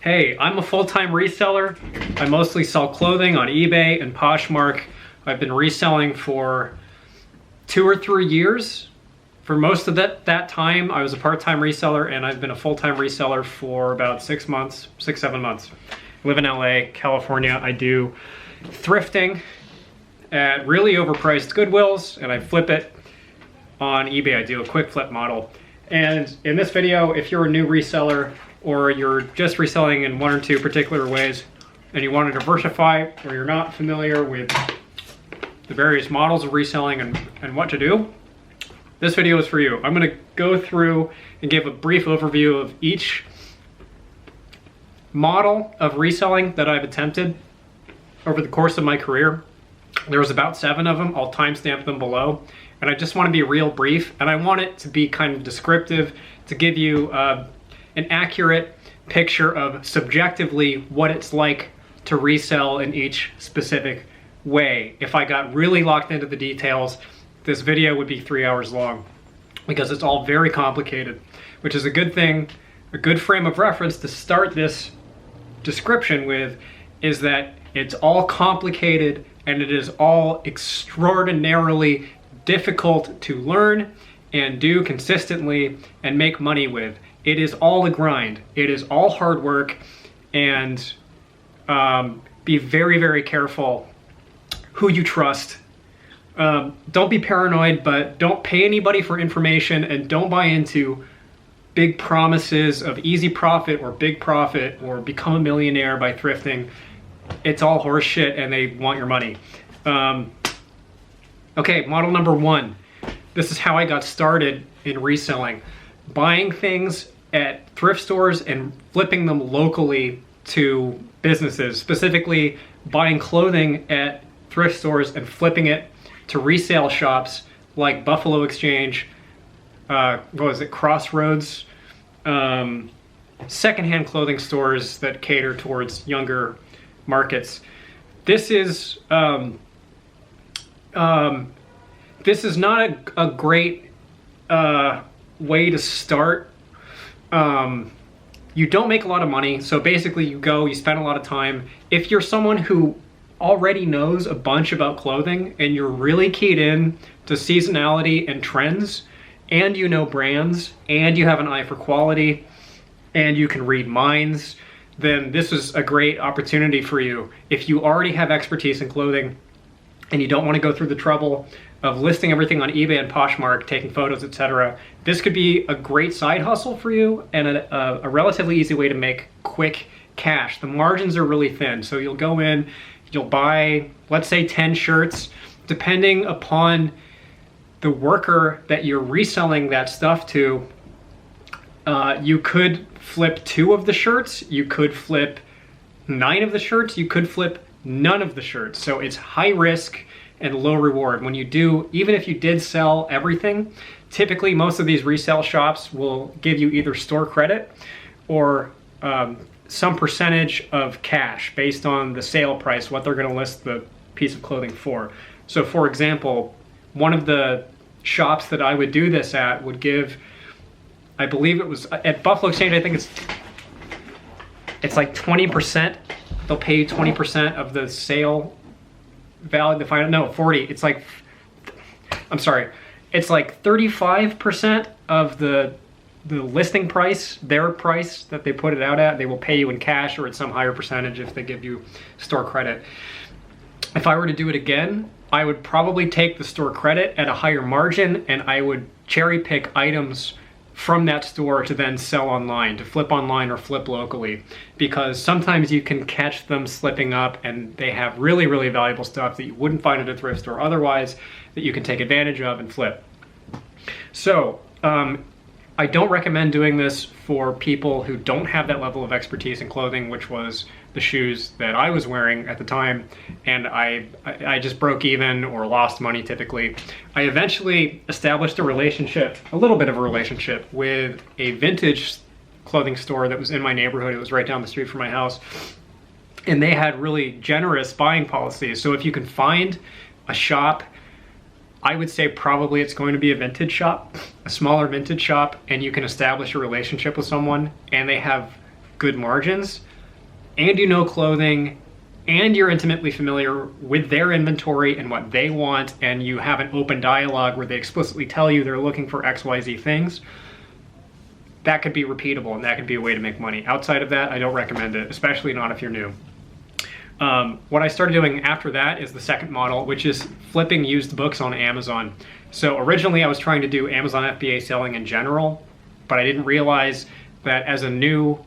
Hey, I'm a full-time reseller. I mostly sell clothing on eBay and Poshmark. I've been reselling for 2 or 3 years. For most of that time, I was a part-time reseller, and I've been a full-time reseller for about 6 months, 7 months. I live in LA, California. I do thrifting at really overpriced Goodwills, and I flip it on eBay. I do a quick flip model. And in this video, if you're a new reseller or you're just reselling in 1 or 2 particular ways and you want to diversify, or you're not familiar with the various models of reselling and what to do, this video is for you. I'm going to go through and give a brief overview of each model of reselling that I've attempted over the course of my career. There was about 7 of them. I'll timestamp them below. And I just want to be real brief, and I want it to be kind of descriptive to give you an accurate picture of subjectively what it's like to resell in each specific way. If I got really locked into the details, this video would be 3 hours long because it's all very complicated, which is a good thing. A good frame of reference to start this description with is that it's all complicated and it is all extraordinarily difficult to learn and do consistently and make money with. It is all a grind. It is all hard work, and be very, very careful who you trust. Don't be paranoid, but don't pay anybody for information, and don't buy into big promises of easy profit or big profit or become a millionaire by thrifting. It's all horse shit and they want your money. Okay, model number 1. This is how I got started in reselling. Buying things at thrift stores and flipping them locally to businesses. Specifically, buying clothing at thrift stores and flipping it to resale shops like Buffalo Exchange, Crossroads, secondhand clothing stores that cater towards younger markets. This is not a great way to start. You don't make a lot of money, so basically you spend a lot of time. If you're someone who already knows a bunch about clothing and you're really keyed in to seasonality and trends, and you know brands, and you have an eye for quality, and you can read minds, then this is a great opportunity for you. If you already have expertise in clothing and you don't want to go through the trouble of listing everything on eBay and Poshmark, taking photos, etc., this could be a great side hustle for you and a relatively easy way to make quick cash. The margins are really thin, so you'll go in, you'll buy, let's say 10 shirts, depending upon the worker that you're reselling that stuff to. You could flip 2 of the shirts, you could flip 9 of the shirts, you could flip none of the shirts. So it's high risk and low reward. When you do, even if you did sell everything, typically most of these resale shops will give you either store credit or some percentage of cash based on the sale price, what they're going to list the piece of clothing for. So for example, one of the shops that I would do this at would give, I believe it was at Buffalo Exchange, I think it's like 20%. They'll pay you 20% of the sale value, the final, no, 40. It's like, I'm sorry, it's like 35% of the listing price, their price that they put it out at. They will pay you in cash or at some higher percentage if they give you store credit. If I were to do it again, I would probably take the store credit at a higher margin, and I would cherry pick items from that store to then sell online, to flip online or flip locally, because sometimes you can catch them slipping up and they have really, really valuable stuff that you wouldn't find at a thrift store otherwise that you can take advantage of and flip. So I don't recommend doing this for people who don't have that level of expertise in clothing, which was the shoes that I was wearing at the time, and I just broke even or lost money typically. I eventually established a relationship, a little bit of a relationship, with a vintage clothing store that was in my neighborhood. It was right down the street from my house, and they had really generous buying policies. So if you can find a shop, I would say probably it's going to be a vintage shop, a smaller vintage shop, and you can establish a relationship with someone, and they have good margins, and you know clothing, and you're intimately familiar with their inventory and what they want, and you have an open dialogue where they explicitly tell you they're looking for XYZ things, that could be repeatable and that could be a way to make money. Outside of that, I don't recommend it, especially not if you're new. What I started doing after that is the second model, which is flipping used books on Amazon. So originally I was trying to do Amazon FBA selling in general, but I didn't realize that as a new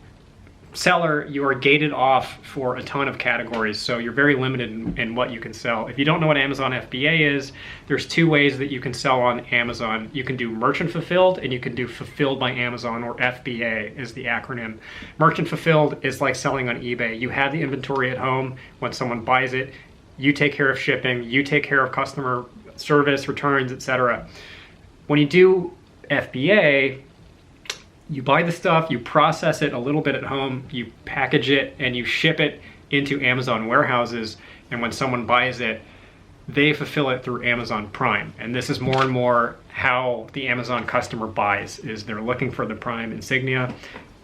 seller, you are gated off for a ton of categories. So you're very limited in what you can sell. If you don't know what Amazon FBA is, there's two ways that you can sell on Amazon. You can do merchant fulfilled and you can do fulfilled by Amazon, or FBA is the acronym. Merchant fulfilled is like selling on eBay. You have the inventory at home. When someone buys it, you take care of shipping, you take care of customer service, returns, etc. When you do FBA, you buy the stuff, you process it a little bit at home, you package it, and you ship it into Amazon warehouses. And when someone buys it, they fulfill it through Amazon Prime. And this is more and more how the Amazon customer buys, is they're looking for the Prime insignia.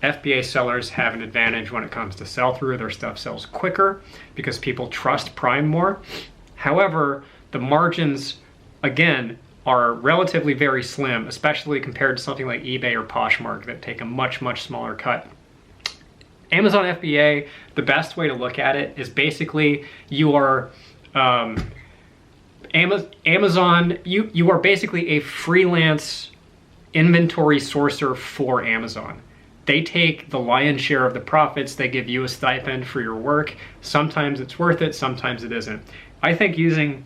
FBA sellers have an advantage when it comes to sell-through. Their stuff sells quicker because people trust Prime more. However, the margins, again, are relatively very slim, especially compared to something like eBay or Poshmark that take a much, much smaller cut. Amazon FBA, the best way to look at it is basically you are Amazon, you are basically a freelance inventory sourcer for Amazon. They take the lion's share of the profits. They give you a stipend for your work. Sometimes it's worth it, sometimes it isn't. I think using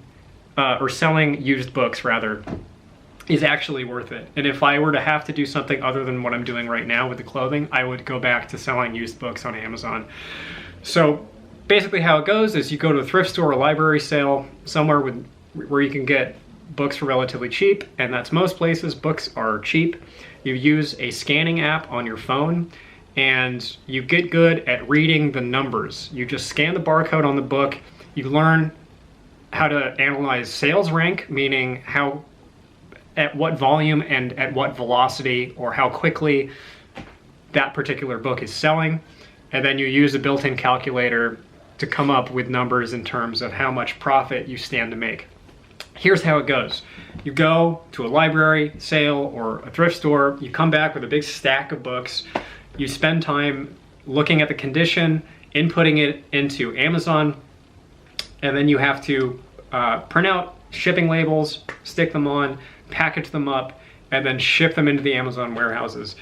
or selling used books rather is actually worth it. And if I were to have to do something other than what I'm doing right now with the clothing, I would go back to selling used books on Amazon. So basically how it goes is you go to a thrift store or library sale somewhere where you can get books for relatively cheap, and that's most places. Books are cheap. You use a scanning app on your phone and you get good at reading the numbers. You just scan the barcode on the book. You learn how to analyze sales rank, meaning at what volume and at what velocity or how quickly that particular book is selling. And then you use a built-in calculator to come up with numbers in terms of how much profit you stand to make. Here's how it goes. You go to a library, sale, or a thrift store, you come back with a big stack of books, you spend time looking at the condition, inputting it into Amazon, and then you have to print out shipping labels, stick them on, package them up, and then ship them into the Amazon warehouses.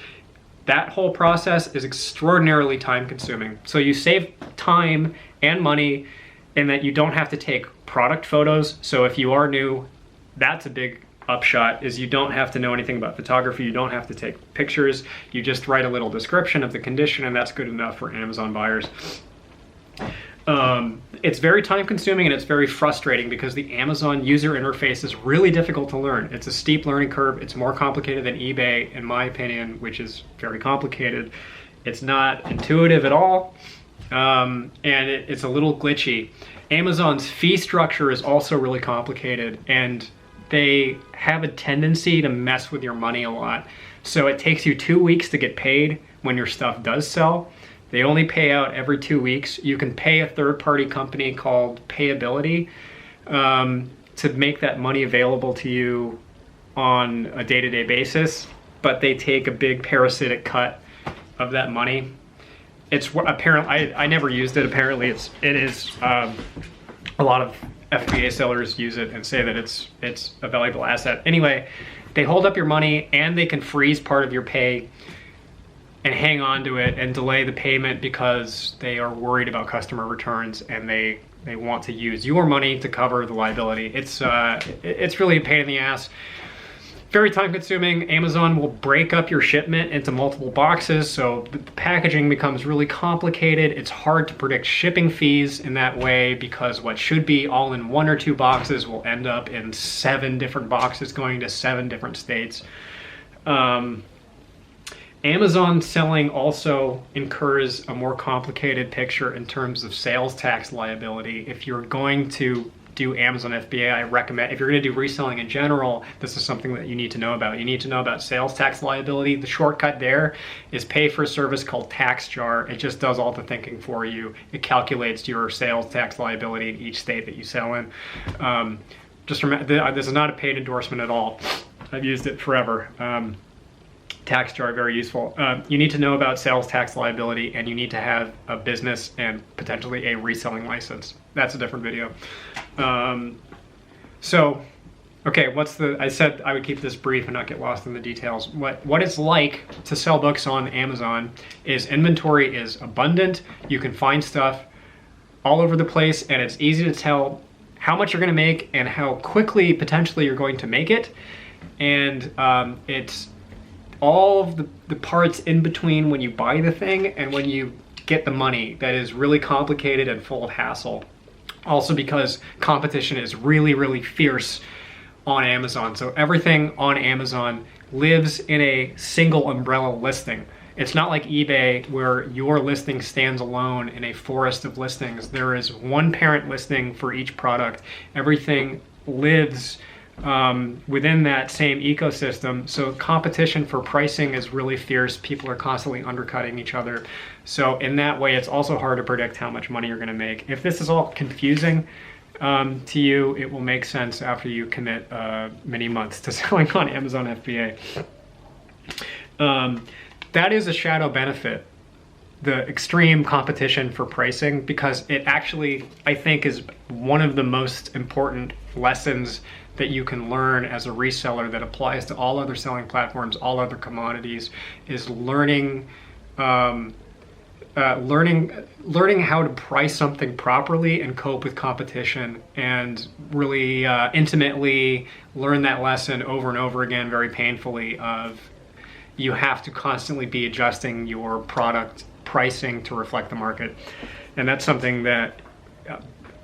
That whole process is extraordinarily time consuming. So you save time and money in that you don't have to take product photos. So if you are new, that's a big upshot, is you don't have to know anything about photography. You don't have to take pictures. You just write a little description of the condition, and that's good enough for Amazon buyers. It's very time consuming and it's very frustrating because the Amazon user interface is really difficult to learn. It's a steep learning curve. It's more complicated than eBay, in my opinion, which is very complicated. It's not intuitive at all, and it's a little glitchy. Amazon's fee structure is also really complicated, and they have a tendency to mess with your money a lot. So it takes you 2 weeks to get paid when your stuff does sell. They only pay out every 2 weeks. You can pay a third-party company called Payability to make that money available to you on a day-to-day basis, but they take a big parasitic cut of that money. It's apparently, I never used it. Apparently it is a lot of FBA sellers use it and say that it's a valuable asset. Anyway, they hold up your money and they can freeze part of your pay and hang on to it and delay the payment because they are worried about customer returns and they want to use your money to cover the liability. It's really a pain in the ass. Very time consuming. Amazon will break up your shipment into multiple boxes, so the packaging becomes really complicated. It's hard to predict shipping fees in that way because what should be all in 1 or 2 boxes will end up in 7 different boxes going to 7 different states. Amazon selling also incurs a more complicated picture in terms of sales tax liability. If you're going to do Amazon FBA, I recommend, if you're going to do reselling in general, this is something that you need to know about. You need to know about sales tax liability. The shortcut there is pay for a service called TaxJar. It just does all the thinking for you. It calculates your sales tax liability in each state that you sell in. Just remember, this is not a paid endorsement at all. I've used it forever. TaxJar, very useful. You need to know about sales tax liability, and you need to have a business and potentially a reselling license. That's a different video. Okay, I said I would keep this brief and not get lost in the details. What it's like to sell books on Amazon is inventory is abundant. You can find stuff all over the place, and it's easy to tell how much you're going to make and how quickly potentially you're going to make it. And it's all of the parts in between when you buy the thing and when you get the money that is really complicated and full of hassle. Also because competition is really, really fierce on Amazon. So everything on Amazon lives in a single umbrella listing. It's not like eBay where your listing stands alone in a forest of listings. There is one parent listing for each product. Everything lives within that same ecosystem. So competition for pricing is really fierce. People are constantly undercutting each other. So in that way, it's also hard to predict how much money you're going to make. If this is all confusing to you, it will make sense after you commit many months to selling on Amazon FBA. That is a shadow benefit, the extreme competition for pricing, because it actually, I think, is one of the most important lessons that you can learn as a reseller that applies to all other selling platforms, all other commodities, is learning how to price something properly and cope with competition, and really intimately learn that lesson over and over again, very painfully, of you have to constantly be adjusting your product pricing to reflect the market. And that's something that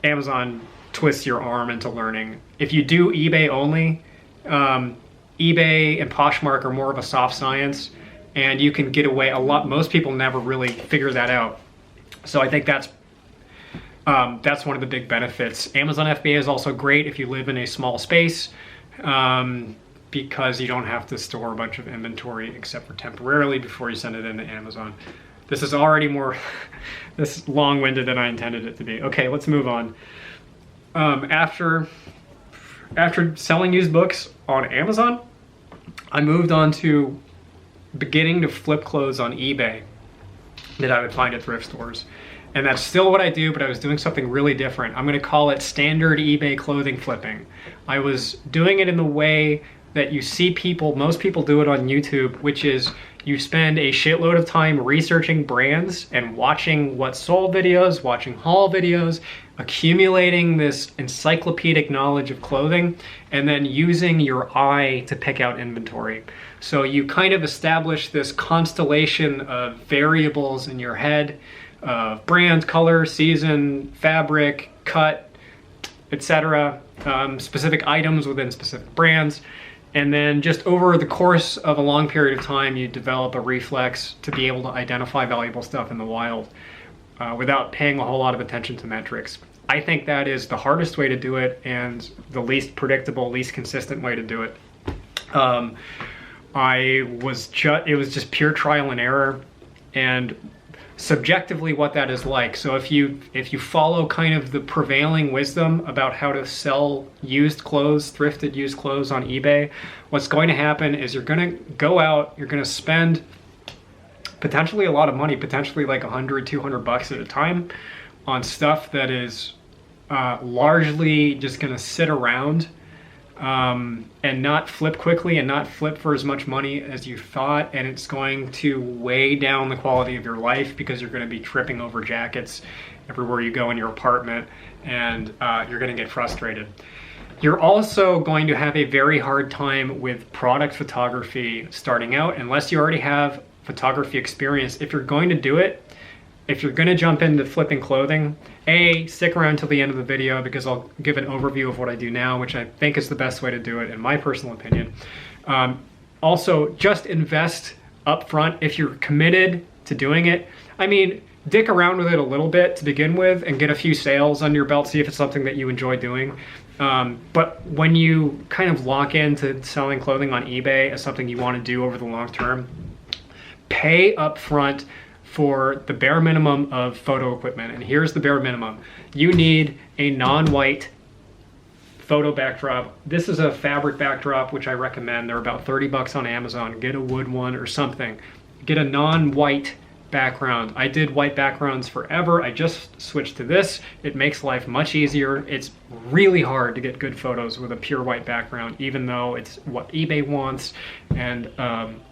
Amazon twists your arm into learning. If you do eBay only, eBay and Poshmark are more of a soft science, and you can get away a lot. Most people never really figure that out. So I think that's one of the big benefits. Amazon FBA is also great if you live in a small space, because you don't have to store a bunch of inventory except for temporarily before you send it into Amazon. This is already this is long-winded than I intended it to be. Okay, let's move on. After selling used books on Amazon, I moved on to beginning to flip clothes on eBay that I would find at thrift stores. And that's still what I do, but I was doing something really different. I'm gonna call it standard eBay clothing flipping. I was doing it in the way that you see most people do it on YouTube, which is you spend a shitload of time researching brands and watching what sold videos, watching haul videos, accumulating this encyclopedic knowledge of clothing, and then using your eye to pick out inventory. So you kind of establish this constellation of variables in your head, of brand, color, season, fabric, cut, etc., specific items within specific brands. And then just over the course of a long period of time, you develop a reflex to be able to identify valuable stuff in the wild without paying a whole lot of attention to metrics. I think that is the hardest way to do it and the least predictable, least consistent way to do it. It was just pure trial and error, and subjectively what that is like. So if you follow kind of the prevailing wisdom about how to sell used clothes, thrifted used clothes on eBay, what's going to happen is you're going to go out, you're going to spend potentially a lot of money, potentially like $100, $200 at a time on stuff that is largely just going to sit around and not flip quickly and not flip for as much money as you thought, and it's going to weigh down the quality of your life because you're going to be tripping over jackets everywhere you go in your apartment, and you're going to get frustrated. You're also going to have a very hard time with product photography starting out unless you already have photography experience. If you're going to do it, if you're going to jump into flipping clothing, stick around till the end of the video because I'll give an overview of what I do now, which I think is the best way to do it in my personal opinion. Also, just invest up front if you're committed to doing it. I mean, dick around with it a little bit to begin with and get a few sales under your belt, see if it's something that you enjoy doing. But when you kind of lock into selling clothing on eBay as something you want to do over the long term, pay up front for the bare minimum of photo equipment. And here's the bare minimum. You need a non-white photo backdrop. This is a fabric backdrop, which I recommend. They're about 30 bucks on Amazon. Get a wood one or something. Get a non-white background. I did white backgrounds forever. I just switched to this. It makes life much easier. It's really hard to get good photos with a pure white background, even though it's what eBay wants and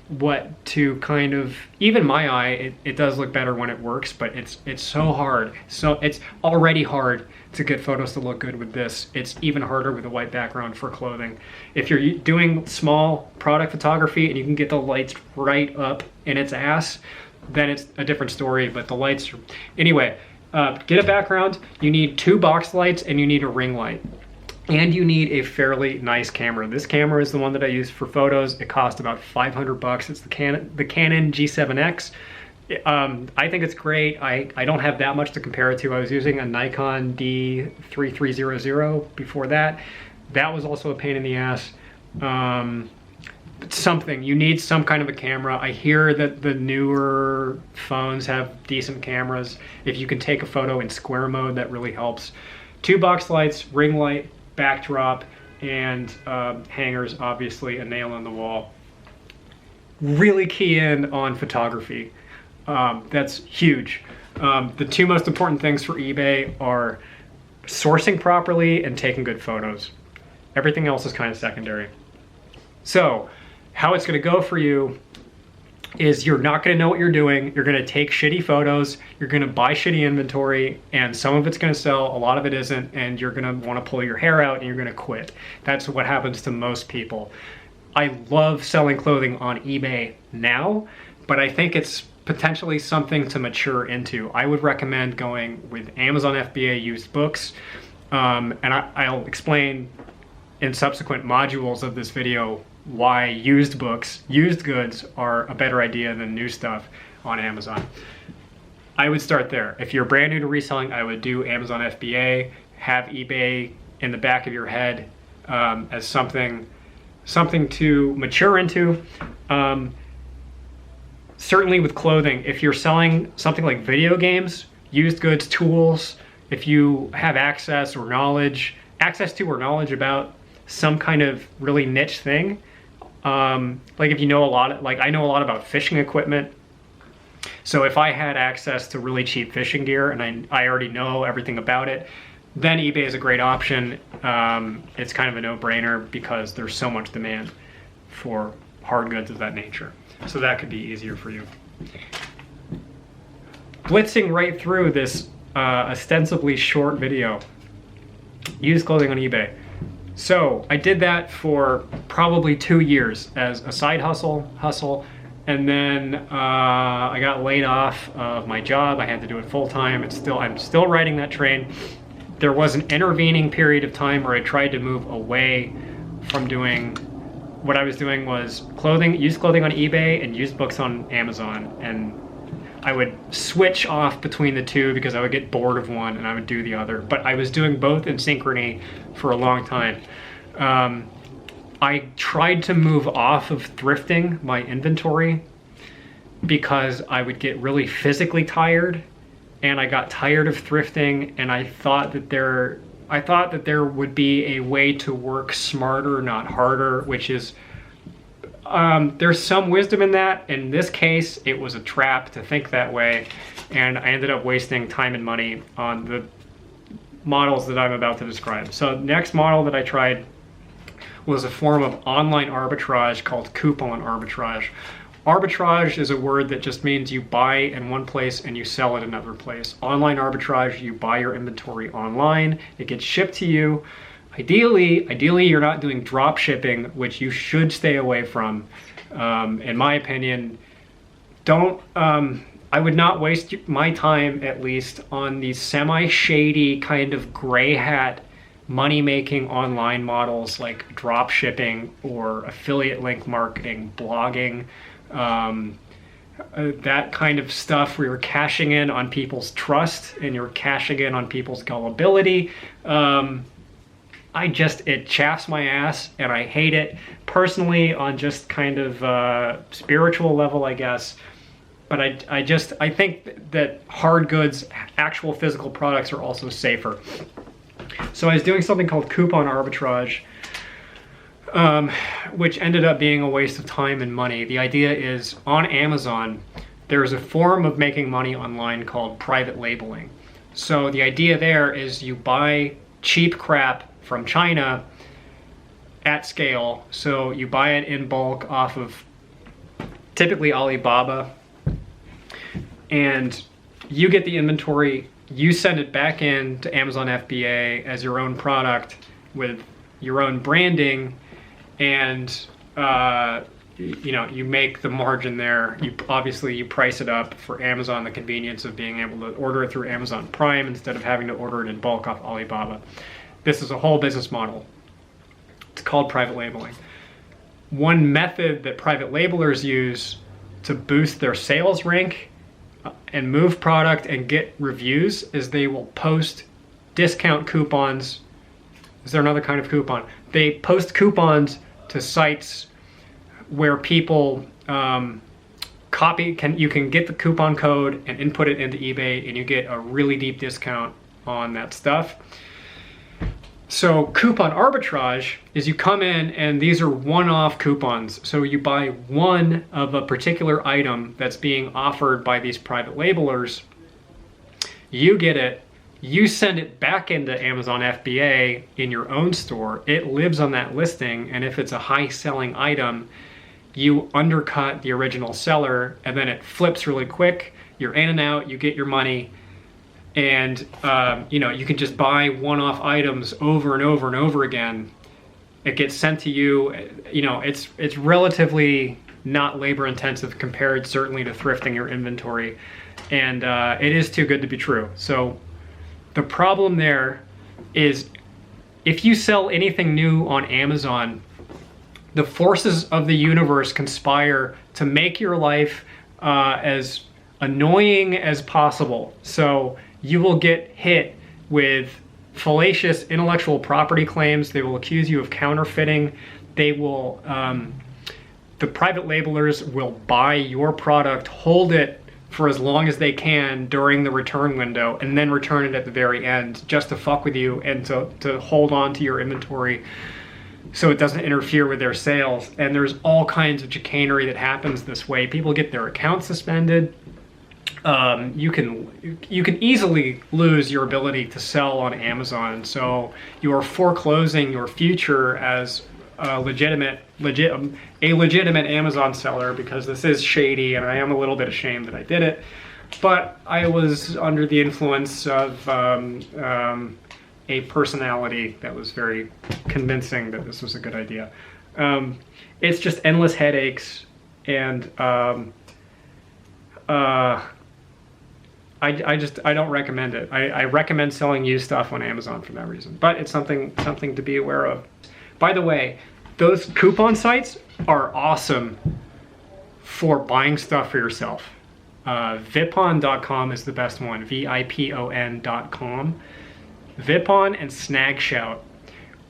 what to kind of, even my eye, it does look better when it works, but it's so hard. So it's already hard to get photos to look good with this. It's even harder with a white background for clothing. If you're doing small product photography and you can get the lights right up in its ass, then it's a different story, but the lights are... Anyway, get a background. You need 2 box lights and you need a ring light. And you need a fairly nice camera. This camera is the one that I use for photos. It cost about 500 bucks. It's the Canon G7X. I think it's great. I don't have that much to compare it to. I was using a Nikon D3300 before that. That was also a pain in the ass. Something, you need some kind of a camera. I hear that the newer phones have decent cameras. If you can take a photo in square mode, that really helps. 2 box lights, ring light, backdrop, and hangers, obviously, a nail on the wall. Really key in on photography. That's huge. The 2 most important things for eBay are sourcing properly and taking good photos. Everything else is kind of secondary. So, how it's going to go for you is you're not going to know what you're doing. You're going to take shitty photos. You're going to buy shitty inventory, and some of it's going to sell, a lot of it isn't, and you're going to want to pull your hair out and you're going to quit. That's what happens to most people. I love selling clothing on eBay now, but I think it's potentially something to mature into. I would recommend going with Amazon FBA used books, and I'll explain in subsequent modules of this video why used goods are a better idea than new stuff on Amazon. I would start there. If you're brand new to reselling, I would do Amazon FBA, have eBay in the back of your head as something to mature into. Certainly with clothing, if you're selling something like video games, used goods, tools, if you have access to or knowledge about some kind of really niche thing, like if you know a lot, like I know a lot about fishing equipment. So if I had access to really cheap fishing gear and I already know everything about it, then eBay is a great option. It's kind of a no-brainer because there's so much demand for hard goods of that nature. So that could be easier for you. Blitzing right through this ostensibly short video. Used clothing on eBay. So I did that for probably 2 years as a side hustle, and then I got laid off of my job. I had to do it full time. I'm still riding that train. There was an intervening period of time where I tried to move away from doing what I was doing was used clothing on eBay and used books on Amazon, and I would switch off between the two because I would get bored of one and I would do the other. But I was doing both in synchrony for a long time. I tried to move off of thrifting my inventory because I would get really physically tired, and I got tired of thrifting, and I thought that there would be a way to work smarter, not harder, which is there's some wisdom in that. In this case, it was a trap to think that way, and I ended up wasting time and money on the models that I'm about to describe. So next model that I tried was a form of online arbitrage called coupon arbitrage. Arbitrage is a word that just means you buy in one place and you sell at another place. Online arbitrage, you buy your inventory online, it gets shipped to you. Ideally, you're not doing drop shipping, which you should stay away from. In my opinion, I would not waste my time, at least, on these semi-shady kind of gray hat money-making online models like drop shipping or affiliate link marketing, blogging. that kind of stuff where you're cashing in on people's trust and you're cashing in on people's gullibility. It chaffs my ass and I hate it personally on just kind of spiritual level, I guess. But I think that hard goods, actual physical products are also safer. So I was doing something called coupon arbitrage, which ended up being a waste of time and money. The idea is on Amazon, there's a form of making money online called private labeling. So the idea there is you buy cheap crap from China at scale. So you buy it in bulk off of typically Alibaba, and you get the inventory, you send it back in to Amazon FBA as your own product with your own branding, and you make the margin there. You price it up for Amazon, the convenience of being able to order it through Amazon Prime instead of having to order it in bulk off Alibaba. This is a whole business model. It's called private labeling. One method that private labelers use to boost their sales rank and move product and get reviews is they will post discount coupons. Is there another kind of coupon? They post coupons to sites where people you can get the coupon code and input it into eBay, and you get a really deep discount on that stuff. So coupon arbitrage is you come in and these are one-off coupons. So you buy one of a particular item that's being offered by these private labelers, you get it, you send it back into Amazon FBA in your own store, it lives on that listing, and if it's a high-selling item, you undercut the original seller, and then it flips really quick, you're in and out, you get your money, and you can just buy one-off items over and over and over again. It gets sent to you. It's relatively not labor-intensive compared certainly to thrifting your inventory, and it is too good to be true. So the problem there is if you sell anything new on Amazon, the forces of the universe conspire to make your life as annoying as possible. So you will get hit with fallacious intellectual property claims. They will accuse you of counterfeiting. They will, the private labelers will buy your product, hold it for as long as they can during the return window, and then return it at the very end just to fuck with you and to hold on to your inventory so it doesn't interfere with their sales. And there's all kinds of chicanery that happens this way. People get their accounts suspended. You can easily lose your ability to sell on Amazon, so you are foreclosing your future as a legitimate Amazon seller, because this is shady, and I am a little bit ashamed that I did it. But I was under the influence of a personality that was very convincing that this was a good idea. It's just endless headaches, and I don't recommend it. I recommend selling used stuff on Amazon for that reason, but it's something to be aware of. By the way, those coupon sites are awesome for buying stuff for yourself. Vipon.com is the best one, VIPON.com. Vipon and Snagshout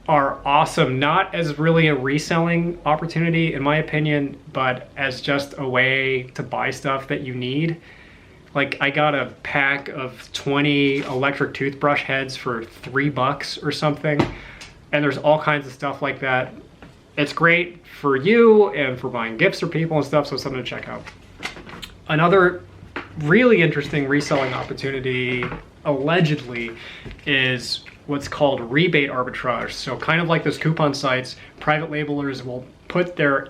are awesome, not as really a reselling opportunity in my opinion, but as just a way to buy stuff that you need. Like, I got a pack of 20 electric toothbrush heads for $3 or something, and there's all kinds of stuff like that. It's great for you and for buying gifts for people and stuff, so it's something to check out. Another really interesting reselling opportunity, allegedly, is what's called rebate arbitrage. So kind of like those coupon sites, private labelers will put their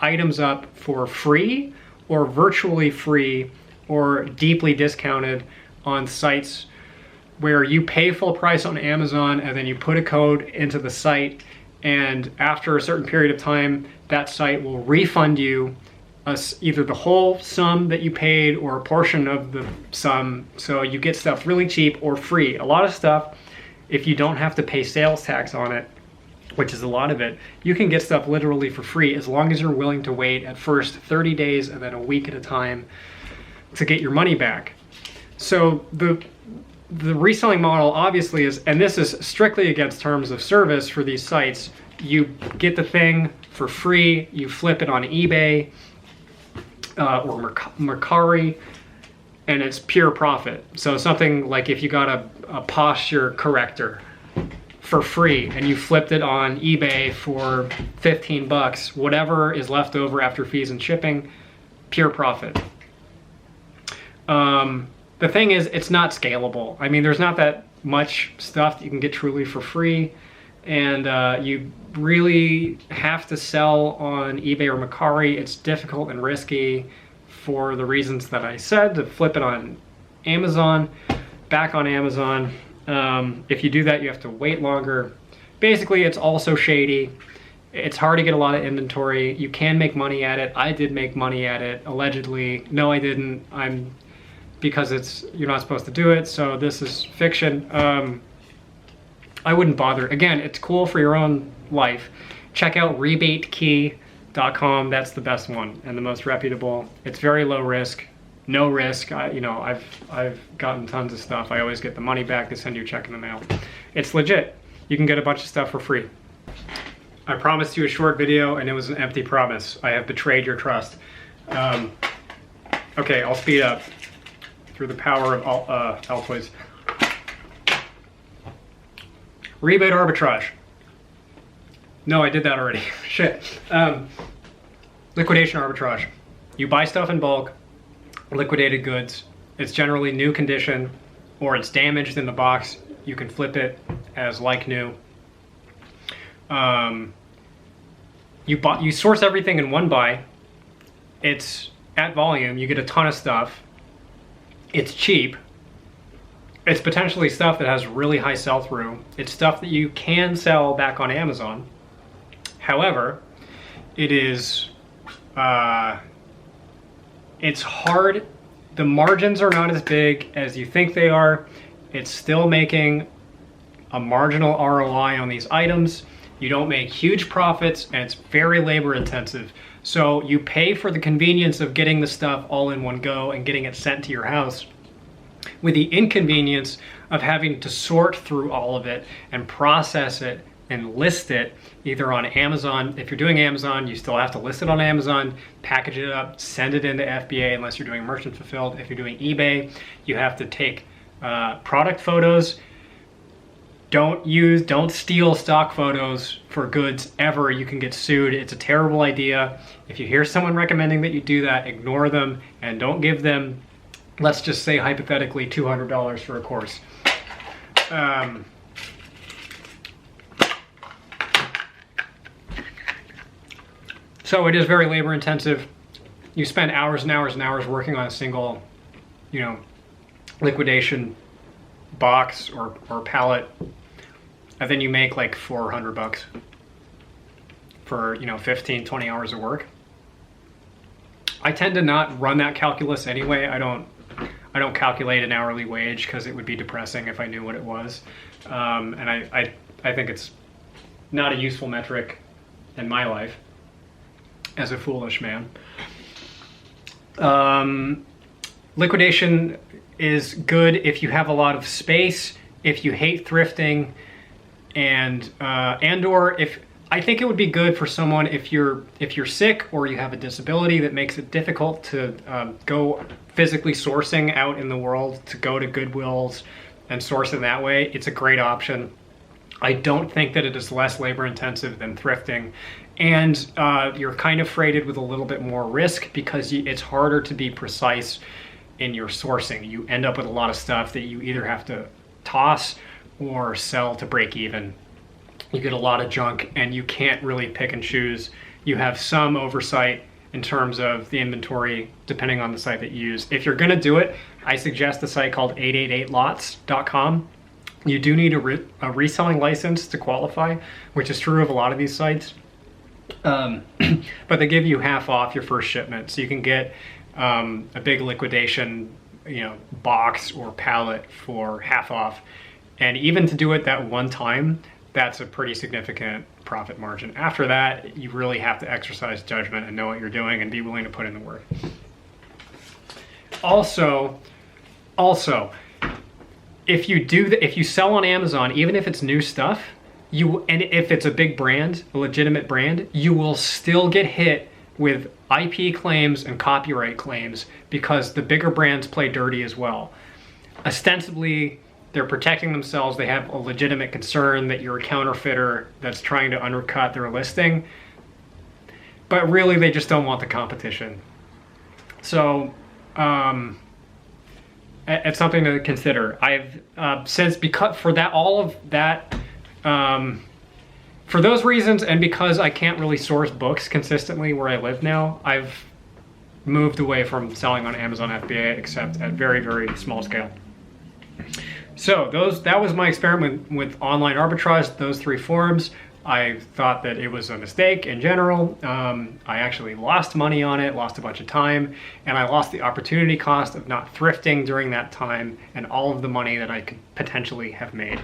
items up for free or virtually free or deeply discounted on sites where you pay full price on Amazon and then you put a code into the site, and after a certain period of time, that site will refund you either the whole sum that you paid or a portion of the sum, so you get stuff really cheap or free. A lot of stuff, if you don't have to pay sales tax on it, which is a lot of it, you can get stuff literally for free as long as you're willing to wait at first 30 days and then a week at a time to get your money back. So the reselling model obviously is, and this is strictly against terms of service for these sites, you get the thing for free, you flip it on eBay or Mercari, and it's pure profit. So something like if you got a posture corrector for free and you flipped it on eBay for 15 bucks, whatever is left over after fees and shipping, pure profit. The thing is, it's not scalable. I mean, there's not that much stuff that you can get truly for free, and you really have to sell on eBay or Mercari. It's difficult and risky for the reasons that I said. To flip it on Amazon, back on Amazon, if you do that, you have to wait longer. Basically, it's also shady. It's hard to get a lot of inventory. You can make money at it. I did make money at it, allegedly. No, I didn't. Because you're not supposed to do it, so this is fiction. I wouldn't bother. Again, it's cool for your own life. Check out rebatekey.com. That's the best one and the most reputable. It's very low risk, no risk. I've gotten tons of stuff. I always get the money back. They send you a check in the mail. It's legit. You can get a bunch of stuff for free. I promised you a short video and it was an empty promise. I have betrayed your trust. Okay, I'll speed up through the power of Altoids. Rebate arbitrage. No, I did that already. Shit. Liquidation arbitrage. You buy stuff in bulk, liquidated goods. It's generally new condition or it's damaged in the box. You can flip it as like new. You source everything in one buy. It's at volume. You get a ton of stuff. It's cheap. It's potentially stuff that has really high sell-through. It's stuff that you can sell back on Amazon. However, it's hard. The margins are not as big as you think they are. It's still making a marginal ROI on these items. You don't make huge profits, and it's very labor intensive. So you pay for the convenience of getting the stuff all in one go and getting it sent to your house, with the inconvenience of having to sort through all of it and process it and list it either on Amazon. If you're doing Amazon, you still have to list it on Amazon, package it up, send it into FBA unless you're doing merchant fulfilled. If you're doing eBay, you have to take product photos. Don't steal stock photos for goods ever. You can get sued. It's a terrible idea. If you hear someone recommending that you do that, ignore them and don't give them, let's just say hypothetically, $200 for a course. So it is very labor intensive. You spend hours and hours and hours working on a single, liquidation box or pallet, and then you make like 400 bucks for 15, 20 hours of work. I tend to not run that calculus anyway. I don't calculate an hourly wage because it would be depressing if I knew what it was. And I think it's not a useful metric in my life as a foolish man. Liquidation is good if you have a lot of space, if you hate thrifting, and or if I think it would be good for someone if you're sick or you have a disability that makes it difficult to go physically sourcing out in the world, to go to Goodwills and source it that way. It's a great option. I don't think that it is less labor intensive than thrifting, and you're kind of freighted with a little bit more risk because it's harder to be precise in your sourcing. You end up with a lot of stuff that you either have to toss or sell to break even. You get a lot of junk and you can't really pick and choose. You have some oversight in terms of the inventory depending on the site that you use. If you're gonna do it, I suggest a site called 888lots.com. You do need a reselling license to qualify, which is true of a lot of these sites. But they give you half off your first shipment, so you can get a big liquidation box or pallet for half off. And even to do it that one time, that's a pretty significant profit margin. After that, you really have to exercise judgment and know what you're doing and be willing to put in the work. Also, if you sell on Amazon, even if it's new stuff, and if it's a big brand, a legitimate brand, you will still get hit with IP claims and copyright claims because the bigger brands play dirty as well. Ostensibly, they're protecting themselves. They have a legitimate concern that you're a counterfeiter that's trying to undercut their listing, but really they just don't want the competition. So it's something to consider. I've for those reasons, and because I can't really source books consistently where I live now, I've moved away from selling on Amazon FBA, except at very, very small scale. So that was my experiment with online arbitrage, those 3 forums. I thought that it was a mistake in general. I actually lost money on it, lost a bunch of time, and I lost the opportunity cost of not thrifting during that time and all of the money that I could potentially have made.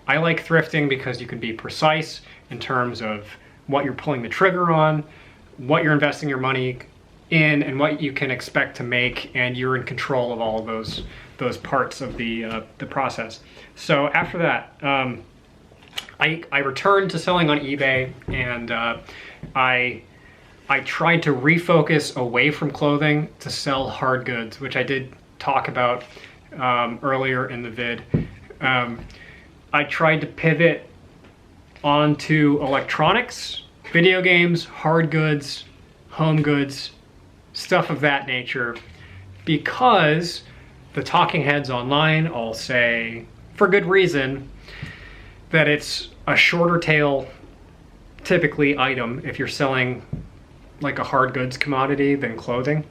I like thrifting because you can be precise in terms of what you're pulling the trigger on, what you're investing your money in, and what you can expect to make, and you're in control of all of those parts of the process. So after that, I returned to selling on eBay, and I tried to refocus away from clothing to sell hard goods, which I did talk about earlier in the vid. I tried to pivot onto electronics, video games, hard goods, home goods, stuff of that nature, because the talking heads online all say, for good reason, that it's a shorter tail, typically, item if you're selling like a hard goods commodity than clothing.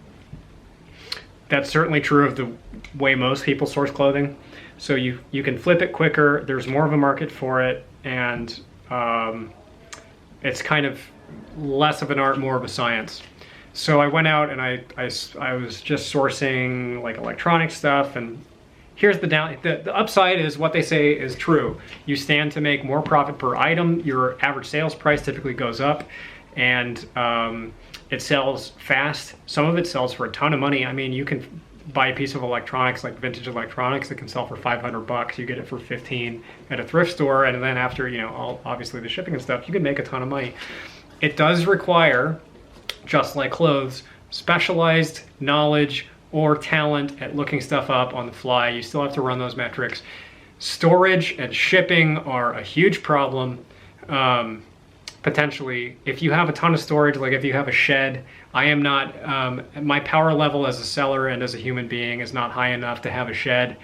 That's certainly true of the way most people source clothing. So you can flip it quicker, there's more of a market for it, and it's kind of less of an art, more of a science. So I went out and I was just sourcing like electronic stuff, and here's the upside is what they say is true. You stand to make more profit per item, your average sales price typically goes up, and it sells fast. Some of it sells for a ton of money. I mean, you can buy a piece of electronics, like vintage electronics, that can sell for $500. You get it for 15 at a thrift store, and then after, obviously the shipping and stuff, you can make a ton of money. It does require, just like clothes, specialized knowledge or talent at looking stuff up on the fly. You still have to run those metrics. Storage and shipping are a huge problem. Potentially, if you have a ton of storage, like if you have a shed, I am not, my power level as a seller and as a human being is not high enough to have a shed.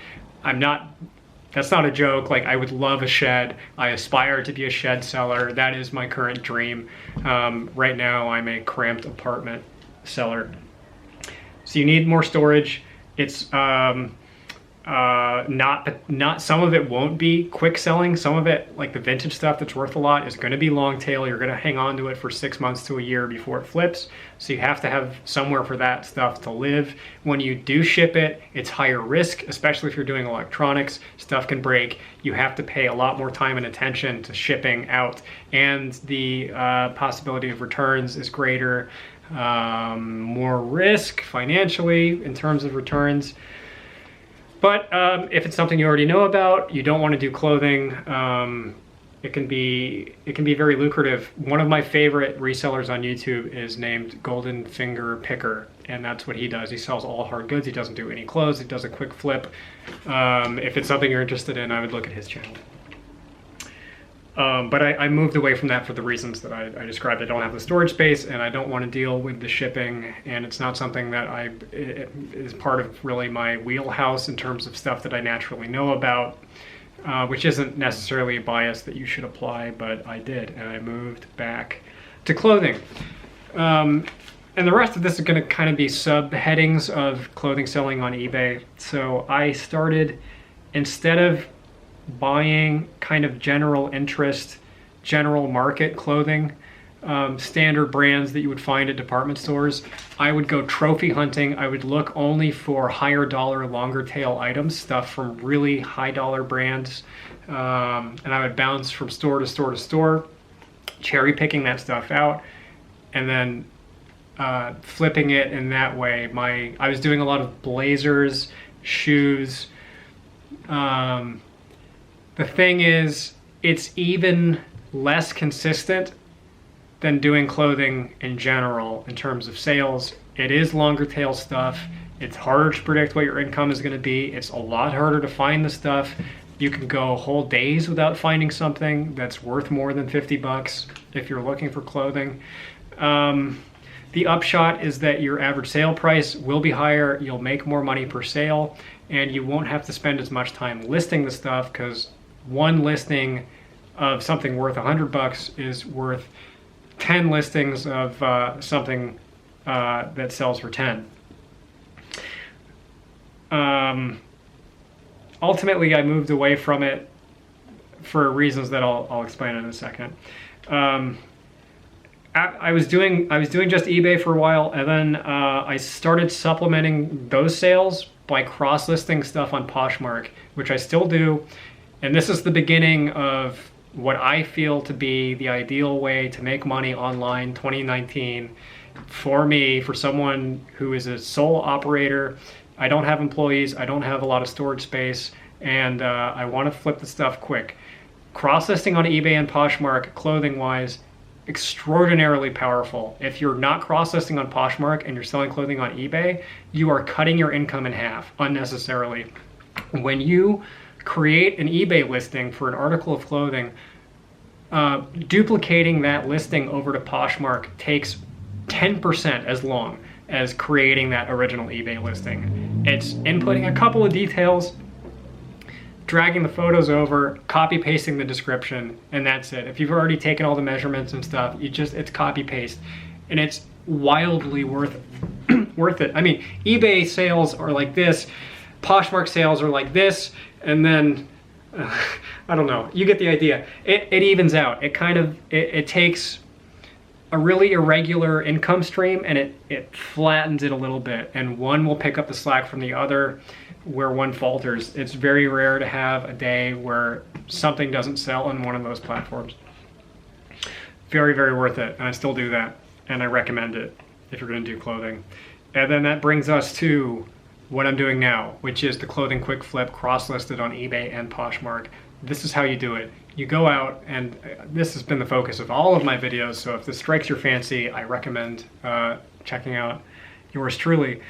That's not a joke. Like, I would love a shed. I aspire to be a shed seller. That is my current dream. Right now, I'm a cramped apartment seller. So you need more storage. It's not some of it won't be quick selling. Some of it, like the vintage stuff that's worth a lot, is going to be long tail. You're going to hang on to it for 6 months to a year before it flips. So you have to have somewhere for that stuff to live. When you do ship it, it's higher risk, especially if you're doing electronics. Stuff can break. You have to pay a lot more time and attention to shipping out, and the possibility of returns is greater. More risk financially in terms of returns. But if it's something you already know about, you don't want to do clothing, it can be very lucrative. One of my favorite resellers on YouTube is named Golden Finger Picker, and that's what he does. He sells all hard goods. He doesn't do any clothes. He does a quick flip. If it's something you're interested in, I would look at his channel. But I moved away from that for the reasons that I described. I don't have the storage space, and I don't want to deal with the shipping, and it's not something that is part of really my wheelhouse in terms of stuff that I naturally know about, which isn't necessarily a bias that you should apply, but I did, and I moved back to clothing. And the rest of this is going to kind of be subheadings of clothing selling on eBay. So I started, instead of buying kind of general interest, general market clothing, standard brands that you would find at department stores, I would go trophy hunting. I would look only for higher dollar, longer tail items, stuff from really high dollar brands, and I would bounce from store to store to store. cherry picking that stuff out, and then flipping it in that way. I was doing a lot of blazers, shoes. The thing is, it's even less consistent than doing clothing in general in terms of sales. It is longer tail stuff. It's harder to predict what your income is going to be. It's a lot harder to find the stuff. You can go whole days without finding something that's worth more than 50 bucks if you're looking for clothing. The upshot is that your average sale price will be higher. You'll make more money per sale, and you won't have to spend as much time listing the stuff, because one listing of something worth 100 bucks is worth 10 listings of something that sells for 10. Ultimately, I moved away from it for reasons that I'll explain in a second. I was doing just eBay for a while, and then I started supplementing those sales by cross-listing stuff on Poshmark, which I still do. And this is the beginning of what I feel to be the ideal way to make money online 2019 for me, for someone who is a sole operator. I don't have employees, I don't have a lot of storage space, and I want to flip the stuff quick. Cross-listing on eBay and Poshmark, clothing-wise, extraordinarily powerful. If you're not cross-listing on Poshmark and you're selling clothing on eBay, you are cutting your income in half unnecessarily. When you create an eBay listing for an article of clothing, duplicating that listing over to Poshmark takes 10% as long as creating that original eBay listing. It's inputting a couple of details, dragging the photos over, copy pasting the description, and that's it. If you've already taken all the measurements and stuff, it's copy paste, and it's wildly worth it. I mean, eBay sales are like this, Poshmark sales are like this, and then I don't know, you get the idea. It evens out. It takes a really irregular income stream and it flattens it a little bit, and one will pick up the slack from the other where one falters. It's very rare to have a day where something doesn't sell on one of those platforms. Very, very worth it, and I still do that, and I recommend it if you're going to do clothing. And then that brings us to what I'm doing now, which is the clothing quick flip cross-listed on eBay and Poshmark. This is how you do it. You go out, and this has been the focus of all of my videos, so if this strikes your fancy, I recommend checking out yours truly.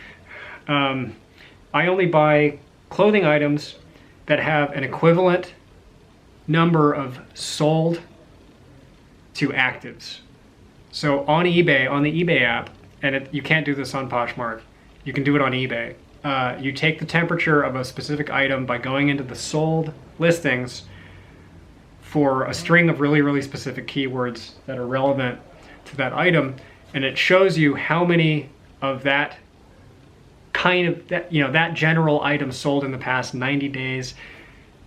I only buy clothing items that have an equivalent number of sold to actives. So on eBay, on the eBay app, and you can't do this on Poshmark, you can do it on eBay. You take the temperature of a specific item by going into the sold listings for a string of really, really specific keywords that are relevant to that item, and it shows you how many of that that general item sold in the past 90 days,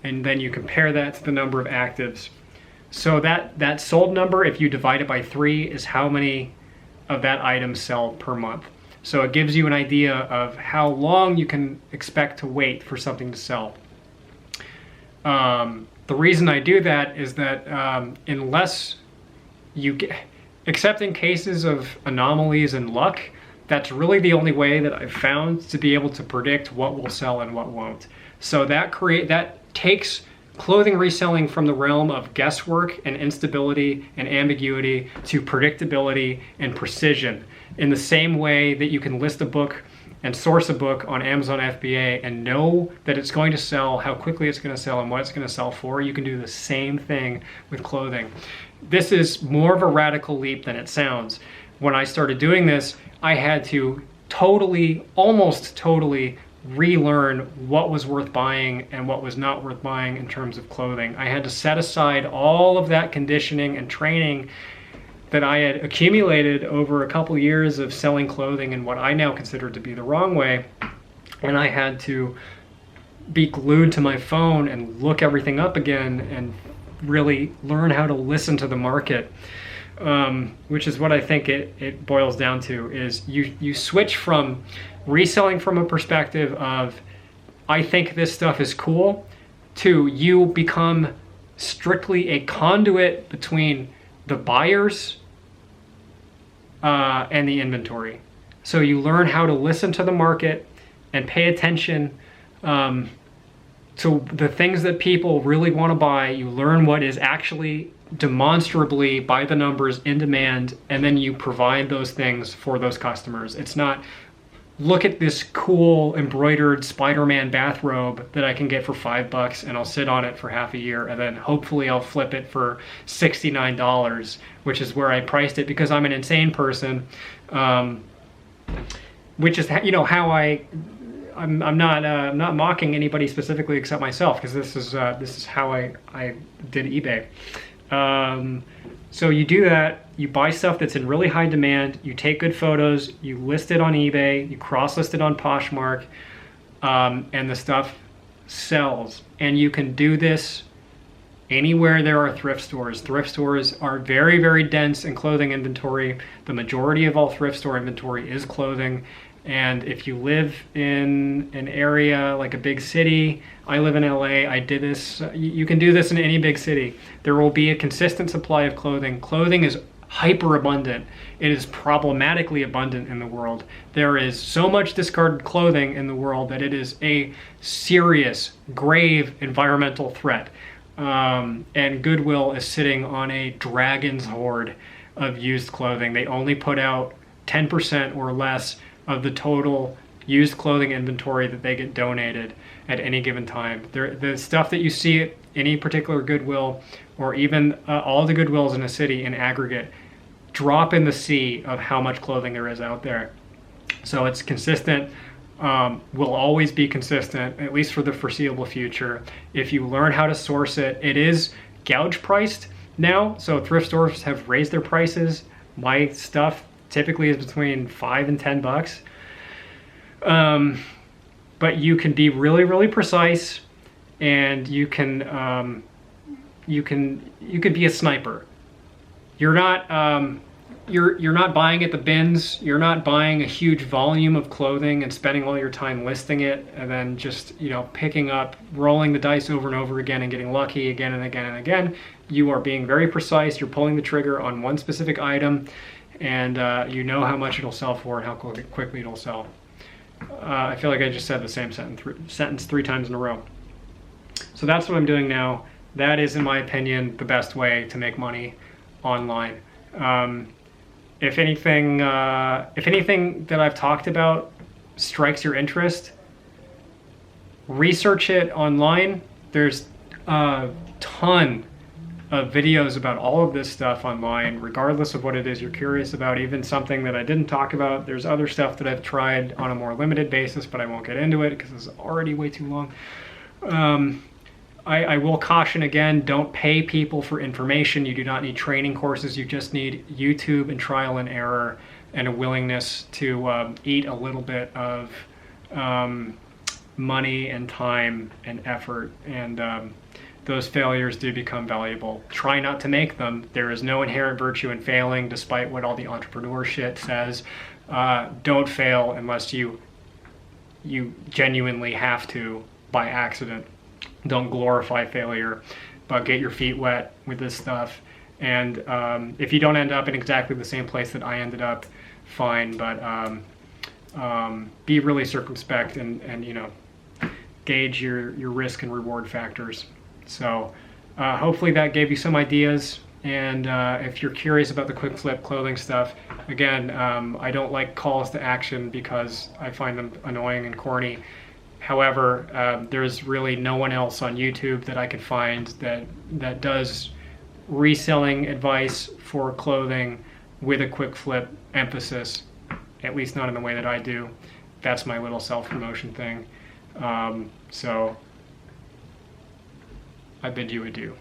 and then you compare that to the number of actives. So that sold number, if you divide it by 3, is how many of that item sell per month. So it gives you an idea of how long you can expect to wait for something to sell. The reason I do that is that unless except in cases of anomalies and luck, that's really the only way that I've found to be able to predict what will sell and what won't. So that takes clothing reselling from the realm of guesswork and instability and ambiguity to predictability and precision. In the same way that you can list a book and source a book on Amazon FBA and know that it's going to sell, how quickly it's going to sell, and what it's going to sell for, you can do the same thing with clothing. This is more of a radical leap than it sounds. When I started doing this, I had to almost totally relearn what was worth buying and what was not worth buying in terms of clothing. I had to set aside all of that conditioning and training that I had accumulated over a couple years of selling clothing in what I now consider to be the wrong way, and I had to be glued to my phone and look everything up again and really learn how to listen to the market, which is what I think it boils down to. Is you switch from reselling from a perspective of I think this stuff is cool to you become strictly a conduit between the buyers and the inventory. So you learn how to listen to the market and pay attention to the things that people really want to buy. You learn what is actually demonstrably by the numbers in demand, and then you provide those things for those customers. It's not, look at this cool embroidered Spider-Man bathrobe that I can get for $5 and I'll sit on it for half a year, and then hopefully I'll flip it for $69, which is where I priced it because I'm an insane person, which is, you know, how I'm not mocking anybody specifically except myself, because this is how I did eBay. So you do that, you buy stuff that's in really high demand, you take good photos, you list it on eBay, you cross-list it on Poshmark, and the stuff sells. And you can do this anywhere there are thrift stores. Thrift stores are very, very dense in clothing inventory. The majority of all thrift store inventory is clothing. And if you live in an area like a big city, I live in LA, I did this, you can do this in any big city. There will be a consistent supply of clothing. Clothing is hyper abundant. It is problematically abundant in the world. There is so much discarded clothing in the world that it is a serious, grave environmental threat. And Goodwill is sitting on a dragon's hoard of used clothing. They only put out 10% or less of the total used clothing inventory that they get donated at any given time. The stuff that you see at any particular Goodwill, or even all the Goodwills in a city in aggregate, drop in the sea of how much clothing there is out there. So it's consistent, will always be consistent, at least for the foreseeable future. If you learn how to source it, it is gouge priced now. So thrift stores have raised their prices. My stuff typically is between $5 and $10. But you can be really, really precise, and you can be a sniper. You're not you're not buying at the bins. You're not buying a huge volume of clothing and spending all your time listing it and then just, you know, picking up, rolling the dice over and over again and getting lucky again and again and again. You are being very precise. You're pulling the trigger on one specific item, and you know how much it'll sell for and how quickly it'll sell. I feel like I just said the same sentence 3 times in a row. So that's what I'm doing now. That is, in my opinion, the best way to make money online. If anything that I've talked about strikes your interest, research it online. There's a ton of videos about all of this stuff online, regardless of what it is you're curious about. Even something that I didn't talk about, there's other stuff that I've tried on a more limited basis, but I won't get into it because it's already way too long. I will caution again, don't pay people for information. You do not need training courses. You just need YouTube and trial and error and a willingness to eat a little bit of money and time and effort. And those failures do become valuable. Try not to make them. There is no inherent virtue in failing, despite what all the entrepreneur shit says. Don't fail unless you genuinely have to by accident. Don't glorify failure, but get your feet wet with this stuff. And if you don't end up in exactly the same place that I ended up, fine, but be really circumspect and you know, gauge your risk and reward factors. So hopefully that gave you some ideas. And if you're curious about the quick flip clothing stuff, again, I don't like calls to action because I find them annoying and corny. However, there's really no one else on YouTube that I could find that does reselling advice for clothing with a quick flip emphasis, at least not in the way that I do. That's my little self-promotion thing. So I bid you adieu.